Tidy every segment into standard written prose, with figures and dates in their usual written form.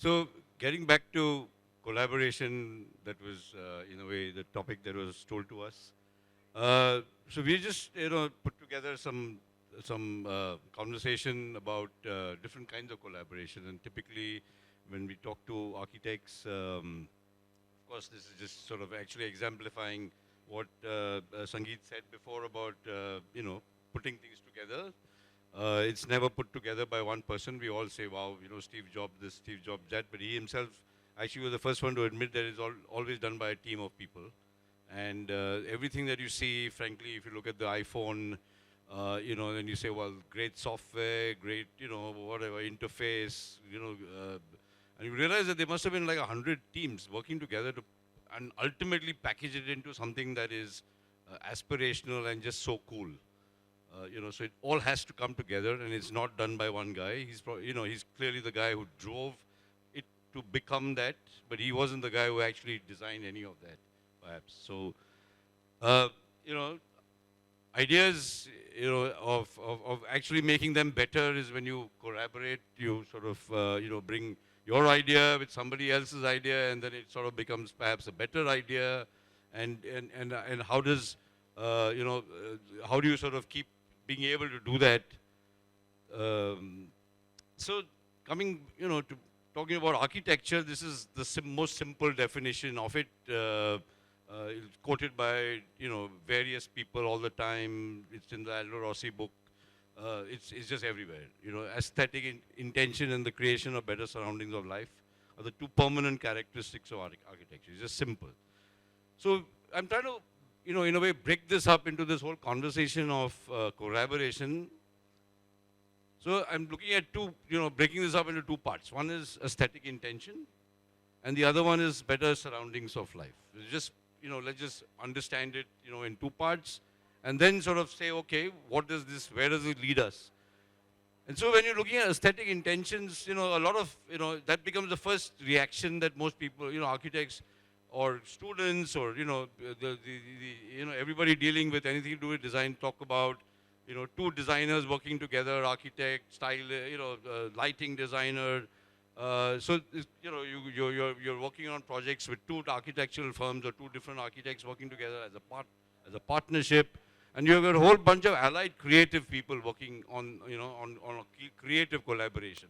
So getting back to collaboration, that was in a way the topic that was told to us. So we just put together some conversation about different kinds of collaboration, and typically when we talk to architects, of course this is just sort of actually exemplifying what Sangeet said before about putting things together. It's never put together by one person. We all say, wow, Steve Jobs this, Steve Jobs that, but he himself actually was the first one to admit that it's always done by a team of people. And everything that you see, frankly, if you look at the iPhone, then you say, well, great software, great, whatever, interface, and you realize that there must have been like 100 teams working together to, and ultimately package it into something that is aspirational and just so cool. So it all has to come together, and it's not done by one guy. He's clearly the guy who drove it to become that, but he wasn't the guy who actually designed any of that, perhaps. So, uh, you know, ideas, of actually making them better is when you collaborate, you sort of, bring your idea with somebody else's idea, and then it sort of becomes perhaps a better idea. And how does, how do you sort of keep being able to do that? Um, so coming, to talking about architecture, this is the most simple definition of it. It's quoted by various people all the time. It's in the Aldo Rossi book. It's just everywhere. Aesthetic intention and the creation of better surroundings of life are the two permanent characteristics of architecture. It's just simple. So I'm trying to, in a way, break this up into this whole conversation of collaboration. So I'm looking at breaking this up into two parts. One is aesthetic intention, and the other one is better surroundings of life. It's just, let's just understand it, in two parts, and then sort of say, okay, where does it lead us? And so when you're looking at aesthetic intentions, a lot of, that becomes the first reaction that most people, architects or students or, everybody dealing with anything to do with design talk about, two designers working together, architect, style, lighting designer. So, you're working on projects with two architectural firms or two different architects working together as a partnership. And you've got a whole bunch of allied creative people working on, on a creative collaboration.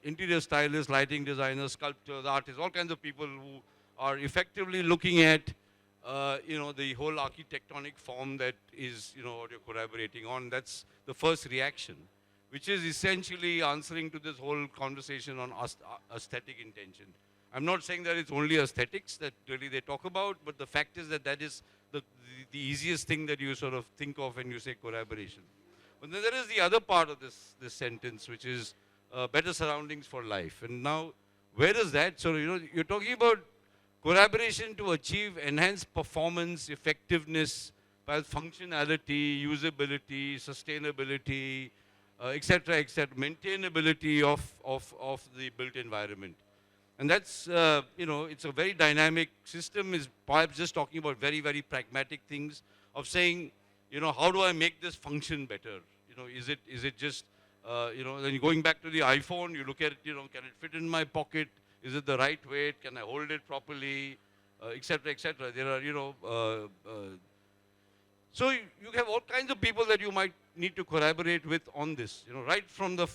Interior stylists, lighting designers, sculptors, artists, all kinds of people who are effectively looking at, the whole architectonic form that is, what you're collaborating on. That's the first reaction, which is essentially answering to this whole conversation on aesthetic intention. I'm not saying that it's only aesthetics that really they talk about, but the fact is that that is the easiest thing that you sort of think of when you say collaboration. But then there is the other part of this sentence, which is better surroundings for life. And now, where is that? So, you're talking about collaboration to achieve enhanced performance, effectiveness, functionality, usability, sustainability, etc., maintainability of the built environment. And that's, it's a very dynamic system, is perhaps just talking about very, very pragmatic things of saying, how do I make this function better? Is it just, then going back to the iPhone, you look at it, can it fit in my pocket? Is it the right weight? Can I hold it properly? Etc., etc. There are, so you have all kinds of people that you might need to collaborate with on this, right from the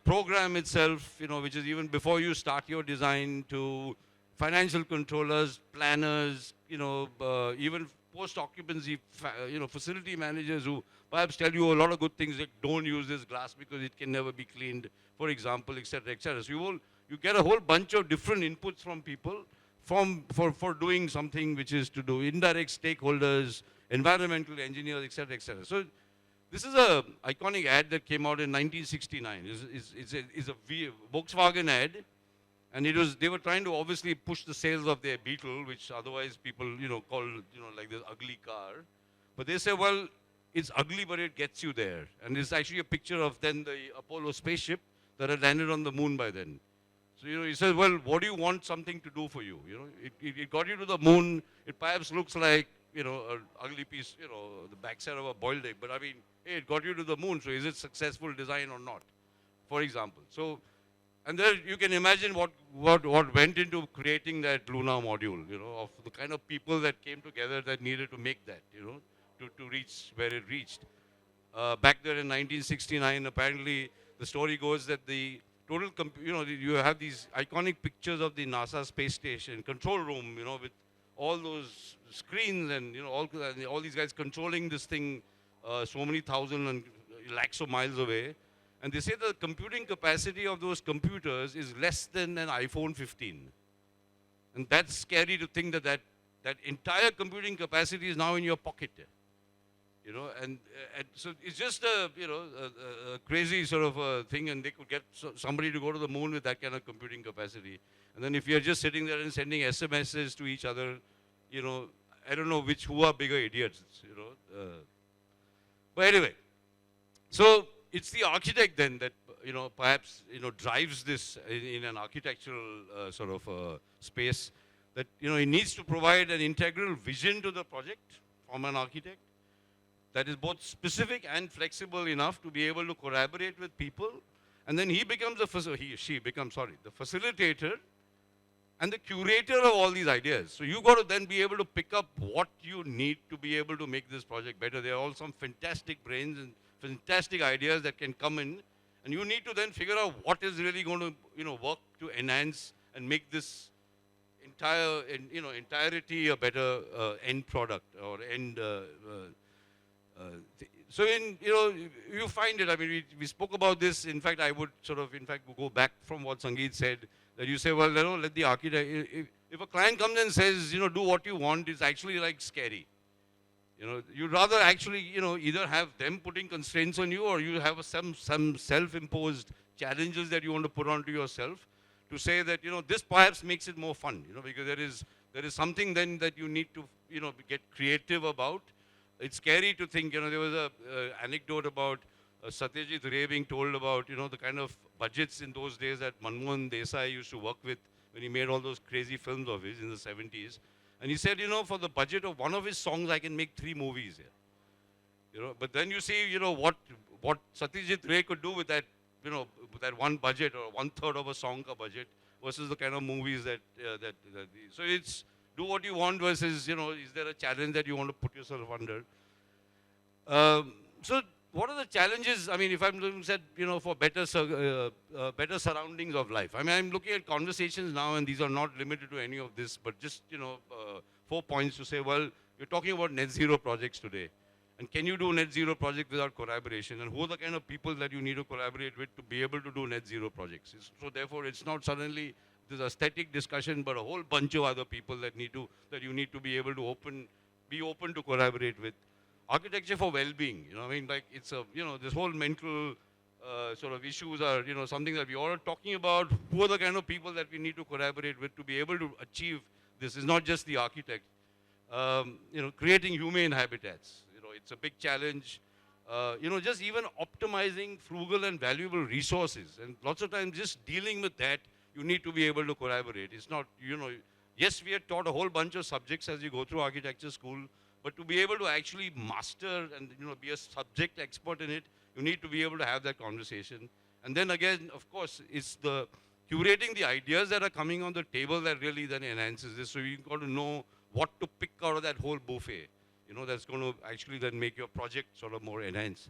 program itself, which is even before you start your design, to financial controllers, planners, even post-occupancy, facility managers who perhaps tell you a lot of good things, like don't use this glass because it can never be cleaned, for example, etc., etc. So you get a whole bunch of different inputs from people for doing something which is to do indirect stakeholders, environmental engineers, etc., etc. So this is a iconic ad that came out in 1969. It's a Volkswagen ad, and they were trying to obviously push the sales of their Beetle, which otherwise people call like this ugly car. But they say, well, it's ugly, but it gets you there. And it's actually a picture of then the Apollo spaceship that had landed on the moon by then. So, he says, well, what do you want something to do for you? It got you to the moon. It perhaps looks like, an ugly piece, the backside of a boiled egg. But I mean, hey, it got you to the moon. So is it successful design or not? For example. So And there you can imagine what went into creating that lunar module, of the kind of people that came together that needed to make that, to reach where it reached. Back there in 1969, apparently the story goes that the total, you have these iconic pictures of the NASA space station control room, with all those screens and, all these guys controlling this thing so many thousand and lakhs of miles away. And they say the computing capacity of those computers is less than an iPhone 15. And that's scary to think that entire computing capacity is now in your pocket. And so it's just a crazy sort of a thing, and they could get somebody to go to the moon with that kind of computing capacity. And then if you're just sitting there and sending SMSs to each other, I don't know who are bigger idiots, But anyway, so it's the architect then that, perhaps, drives this in an architectural sort of space, that, he needs to provide an integral vision to the project from an architect that is both specific and flexible enough to be able to collaborate with people. And then she becomes the facilitator and the curator of all these ideas. So you got to then be able to pick up what you need to be able to make this project better. There are all some fantastic brains and fantastic ideas that can come in, and you need to then figure out what is really going to, work to enhance and make this entirety a better end product or end. So you find it. I mean, we spoke about this. In fact, I would go back from what Sangeet said. That you say, well, let the architect. If a client comes and says, do what you want, it's actually like scary. You'd rather actually, either have them putting constraints on you, or you have some self-imposed challenges that you want to put onto yourself to say that, this perhaps makes it more fun, because there is something then that you need to, get creative about. It's scary to think, there was a anecdote about Satyajit Ray being told about, the kind of budgets in those days that Manmohan Desai used to work with when he made all those crazy films of his in the 70s. And he said, for the budget of one of his songs, I can make 3 movies here. But then you see, what Satyajit Ray could do with that, with that one budget or 1/3 of a song ka budget versus the kind of movies that. So it's do what you want versus, is there a challenge that you want to put yourself under? So what are the challenges? I mean, if I'm looking at, for better surroundings of life. I mean, I'm looking at conversations now, and these are not limited to any of this, but just, 4 points to say, well, you're talking about net zero projects today. And can you do net zero projects without collaboration? And who are the kind of people that you need to collaborate with to be able to do net zero projects? So therefore, it's not suddenly this aesthetic discussion, but a whole bunch of other people that you need to be able to be open to collaborate with. Architecture for well-being, I mean, like it's a, this whole mental sort of issues are, something that we all are talking about. Who are the kind of people that we need to collaborate with to be able to achieve this? Is not just the architect. Creating humane habitats, it's a big challenge. Just even optimizing frugal and valuable resources. And lots of times just dealing with that, you need to be able to collaborate. It's not, yes, we are taught a whole bunch of subjects as you go through architecture school, but to be able to actually master and, be a subject expert in it, you need to be able to have that conversation. And then again, of course, it's the curating the ideas that are coming on the table that really then enhances this. So you've got to know what to pick out of that whole buffet, that's going to actually then make your project sort of more enhanced.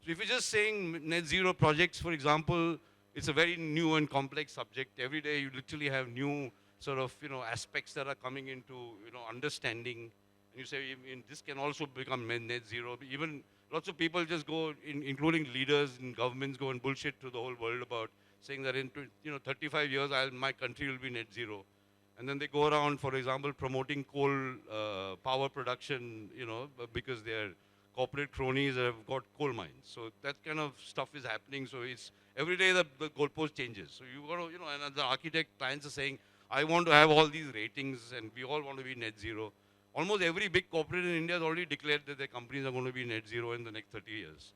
So if you're just saying net zero projects, for example, it's a very new and complex subject. Every day you literally have new sort of, aspects that are coming into, understanding. And you say, this can also become net zero. Even lots of people just go, including leaders in governments, go and bullshit to the whole world about saying that in 35 years, my country will be net zero. And then they go around, for example, promoting coal power production, because their corporate cronies have got coal mines. So that kind of stuff is happening. So it's every day the goalpost changes. So you got to, and the architect clients are saying, I want to have all these ratings, and we all want to be net zero. Almost every big corporate in India has already declared that their companies are going to be net zero in the next 30 years.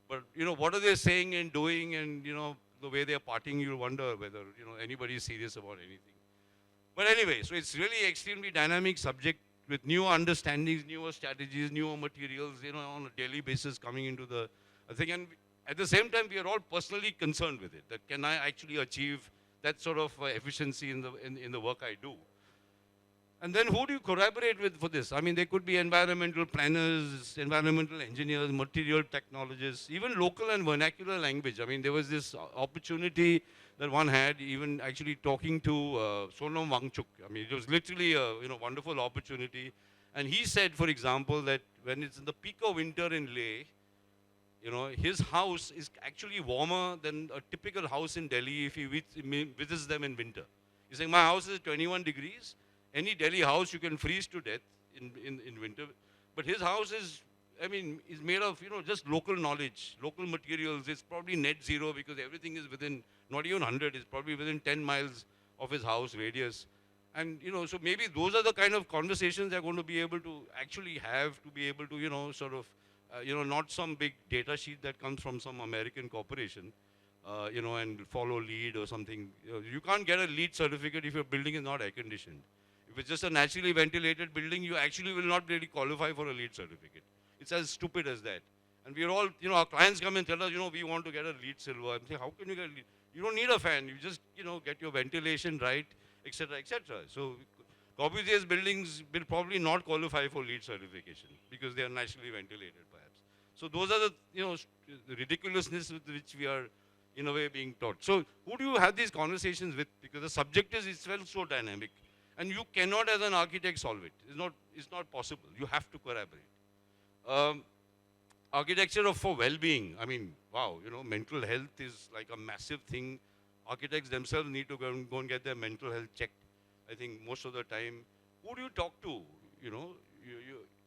But, what are they saying and doing, and, the way they're partying, you wonder whether, anybody is serious about anything. But anyway, so it's really extremely dynamic subject with newer understandings, newer strategies, newer materials, on a daily basis coming into the thing. And at the same time, we are all personally concerned with it, that can I actually achieve that sort of efficiency in the work I do? And then who do you collaborate with for this? I mean, there could be environmental planners, environmental engineers, material technologists, even local and vernacular language. I mean, there was this opportunity that one had, even actually talking to Sonam Wangchuk. I mean, it was literally a wonderful opportunity. And he said, for example, that when it's in the peak of winter in Leh, his house is actually warmer than a typical house in Delhi if he visits them in winter. He's saying, my house is 21 degrees. Any Delhi house you can freeze to death in winter. But his house is, is made of, just local knowledge, local materials. It's probably net zero because everything is within, not even 100, it's probably within 10 miles of his house radius. And, so maybe those are the kind of conversations they're going to be able to actually have to be able to, sort of, not some big data sheet that comes from some American corporation, and follow LEED or something. You can't get a LEED certificate if your building is not air conditioned. If it's just a naturally ventilated building, you actually will not really qualify for a LEED certificate. It's as stupid as that. And we're all, our clients come and tell us, we want to get a LEED silver. I'm saying, how can you get LEED? You don't need a fan. You just, get your ventilation right, etc., etc. So Corbusier's buildings will probably not qualify for LEED certification because they are naturally ventilated, perhaps. So those are the ridiculousness with which we are, in a way, being taught. So who do you have these conversations with? Because the subject is itself so dynamic. And you cannot, as an architect, solve it. It's not possible. You have to collaborate. Architecture for well-being. I mean, wow, mental health is like a massive thing. Architects themselves need to go and get their mental health checked, I think, most of the time. Who do you talk to?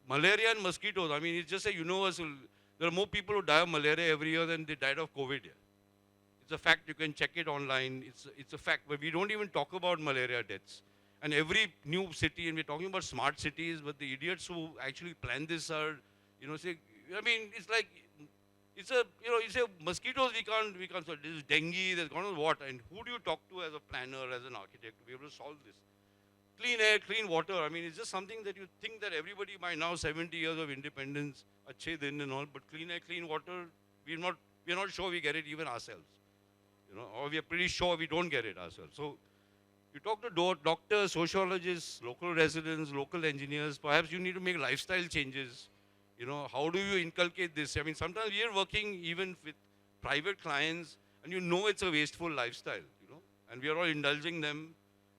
Malaria and mosquitoes, I mean, it's just a universal. There are more people who die of malaria every year than they died of COVID. Yeah. It's a fact. You can check it online. It's a fact. But we don't even talk about malaria deaths. And every new city, and we're talking about smart cities, but the idiots who actually plan this are, say, it's like, it's a mosquitoes we can't solve. This is dengue, there's God knows what. And who do you talk to as a planner, as an architect to be able to solve this? Clean air, clean water. I mean, it's just something that you think that everybody by now, 70 years of independence, achhe din and all, but clean air, clean water, we're not sure we get it even ourselves. Or we are pretty sure we don't get it ourselves. So you talk to doctors, sociologists, local residents, local engineers, perhaps you need to make lifestyle changes. How do you inculcate this? I mean, sometimes we are working even with private clients and it's a wasteful lifestyle, and we are all indulging them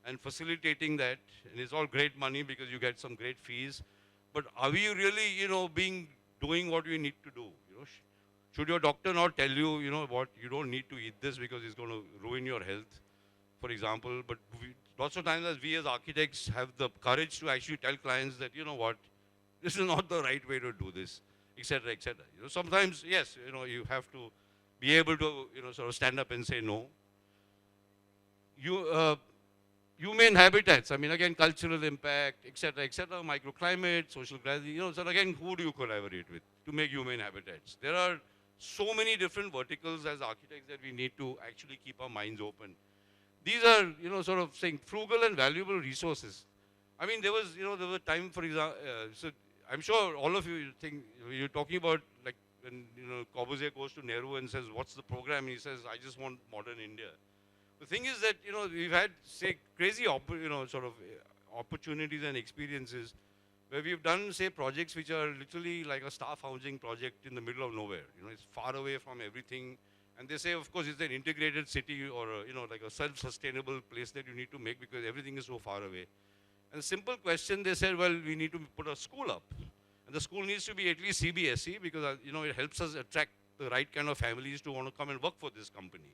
and facilitating that, and it's all great money because you get some great fees. But are we really, doing what we need to do? Should your doctor not tell you, what, you don't need to eat this because it's going to ruin your health, for example? But lots of times we as architects have the courage to actually tell clients that, what, this is not the right way to do this, etc., etc. Sometimes, yes, you have to be able to, sort of stand up and say no. Humane habitats, I mean, again, cultural impact, etc., etc., microclimate, social gravity, so again, who do you collaborate with to make humane habitats? There are so many different verticals as architects that we need to actually keep our minds open. These are, sort of saying frugal and valuable resources. I mean, there was a time, for example, so I'm sure all of you think, you're talking about, like, when, Corbusier goes to Nehru and says, what's the program? And he says, I just want modern India. The thing is that, we've had, say, crazy, sort of opportunities and experiences where we've done, say, projects which are literally like a staff housing project in the middle of nowhere. It's far away from everything. And they say, of course, it's an integrated city or, like a self-sustainable place that you need to make because everything is so far away. And a simple question, they said, well, we need to put a school up. And the school needs to be at least CBSE because, it helps us attract the right kind of families to want to come and work for this company.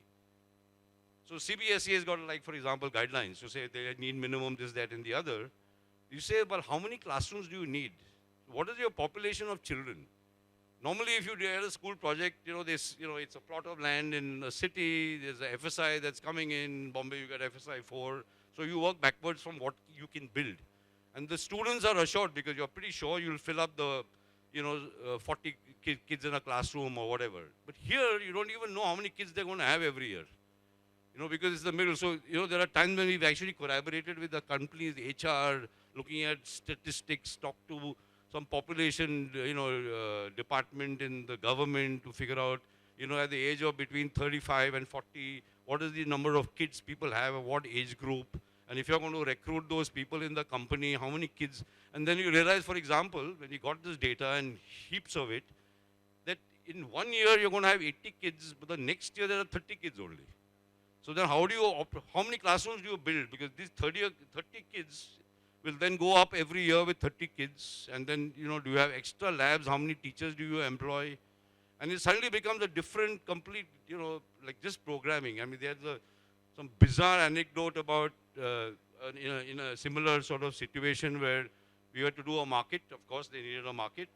So CBSE has got, like, for example, guidelines to say they need minimum this, that, and the other. You say, well, how many classrooms do you need? What is your population of children? Normally, if you do a school project, it's a plot of land in a city, there's a FSI that's coming in, Bombay, you got FSI 4. So you work backwards from what you can build. And the students are assured because you're pretty sure you'll fill up the, 40 kids in a classroom or whatever. But here, you don't even know how many kids they're going to have every year. Because it's the middle. So, there are times when we've actually collaborated with the companies, HR, looking at statistics, talk to some population, department in the government to figure out, at the age of between 35 and 40, what is the number of kids people have, what age group, and if you're going to recruit those people in the company, how many kids, and then you realize, for example, when you got this data and heaps of it, that in 1 year you're going to have 80 kids, but the next year there are 30 kids only. So then how many classrooms do you build? Because these 30 kids will then go up every year with 30 kids, and then, do you have extra labs? How many teachers do you employ? And it suddenly becomes a different, complete, like just programming. I mean, there's some bizarre anecdote about, in a similar sort of situation where we had to do a market. Of course, they needed a market.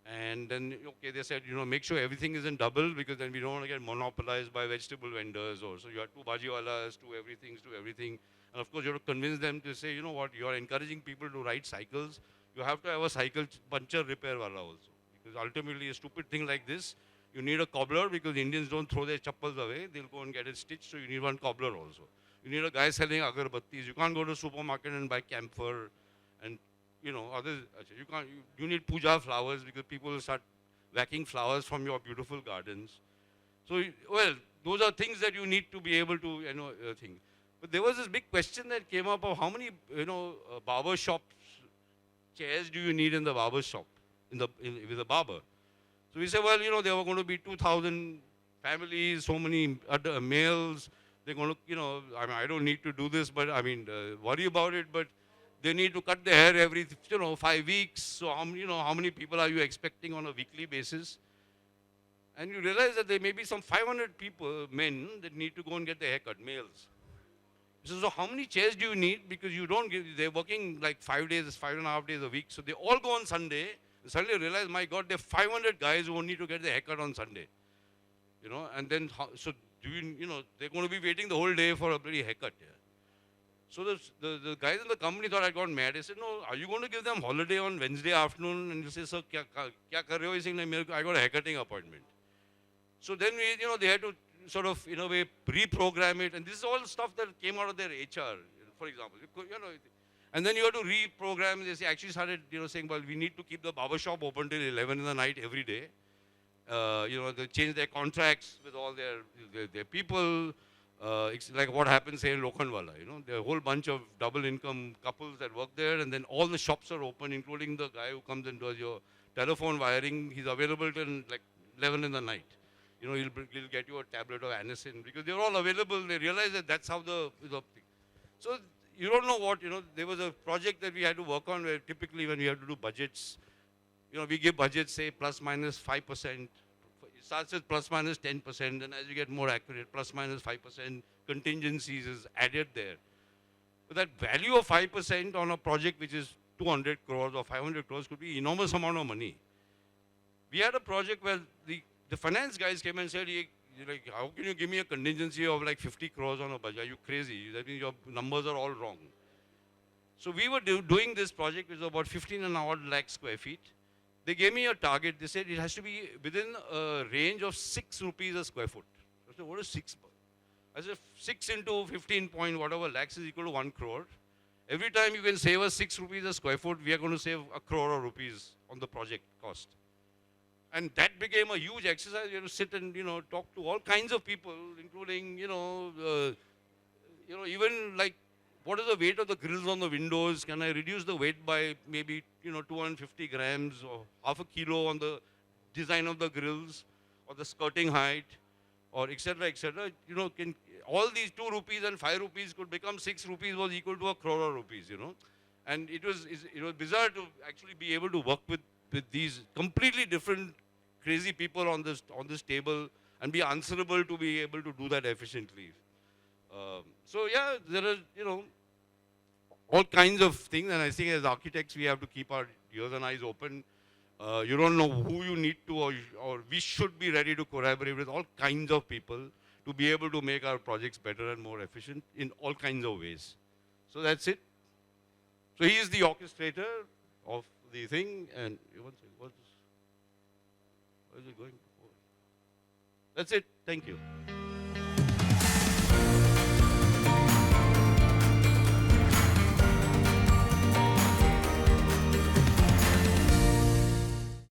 And then, okay, they said, make sure everything is in double, because then we don't want to get monopolized by vegetable vendors. Or so you have two bhajiwalas, two everything. And of course, you have to convince them to say, you know what, you are encouraging people to ride cycles. You have to have a cycle puncture repair wala also. Because ultimately, a stupid thing like this, you need a cobbler, because Indians don't throw their chappals away. They'll go and get it stitched, so you need one cobbler also. You need a guy selling agarbattis. You can't go to a supermarket and buy camphor and others. You need puja flowers, because people will start whacking flowers from your beautiful gardens. So, well, those are things that you need to be able to, think. But there was this big question that came up of how many, barber shops, chairs do you need in the barber shop, with a barber? So we said, well, there were going to be 2,000 families, so many males. They're going to, I don't need to do this, but worry about it, but they need to cut their hair every, 5 weeks. So how many people are you expecting on a weekly basis? And you realize that there may be some 500 people, men, that need to go and get their hair cut, males. So how many chairs do you need? Because they're working like 5 days, 5.5 days a week. So they all go on Sunday. Suddenly realize, my God, there are 500 guys who need to get their haircut on Sunday. And then, they're going to be waiting the whole day for a bloody haircut. Yeah. So the guys in the company thought I got mad. They said, no, are you going to give them holiday on Wednesday afternoon? And you say, sir, kya kar rahe ho? He's saying, I got a haircutting appointment. So then they had to sort of, in a way, reprogram it. And this is all stuff that came out of their HR, for example. And then you have to reprogram. They actually started, saying, well, we need to keep the barber shop open till 11 in the night every day. They change their contracts with all their people. It's like what happens, say, in Lokhandwala. There are a whole bunch of double income couples that work there, and then all the shops are open, including the guy who comes and does your telephone wiring. He's available till like 11 in the night. He'll get you a tablet of Anisin, because they're all available. They realize that that's how the thing. So you don't know what, there was a project that we had to work on where typically when we have to do budgets, we give budgets, say, plus minus 5%. It starts with plus minus 10%, and as you get more accurate, plus minus 5% contingencies is added there. But that value of 5% on a project which is 200 crores or 500 crores could be enormous amount of money. We had a project where the finance guys came and said, like, how can you give me a contingency of like 50 crores on a budget? Are you crazy? That means your numbers are all wrong. So we were doing this project, which was about 15.5 lakh square feet. They gave me a target. They said it has to be within a range of 6 rupees a square foot. I said, what is 6? I said, 6 into 15 point whatever lakhs is equal to 1 crore. Every time you can save us 6 rupees a square foot, we are going to save 1 crore of rupees on the project cost. And that became a huge exercise. You have to sit and, talk to all kinds of people, including, even like, what is the weight of the grills on the windows? Can I reduce the weight by maybe, 250 grams or half a kilo on the design of the grills or the skirting height or et cetera, et cetera. Can all these 2 rupees and 5 rupees could become 6 rupees was equal to 1 crore of rupees, And it was bizarre to actually be able to work with these completely different crazy people on this table and be answerable to be able to do that efficiently. So yeah, there are, all kinds of things, and I think as architects we have to keep our ears and eyes open. You don't know who you need to, or we should be ready to collaborate with all kinds of people to be able to make our projects better and more efficient in all kinds of ways. So that's it. So he is the orchestrator of the thing, and where is it going? That's it. Thank you.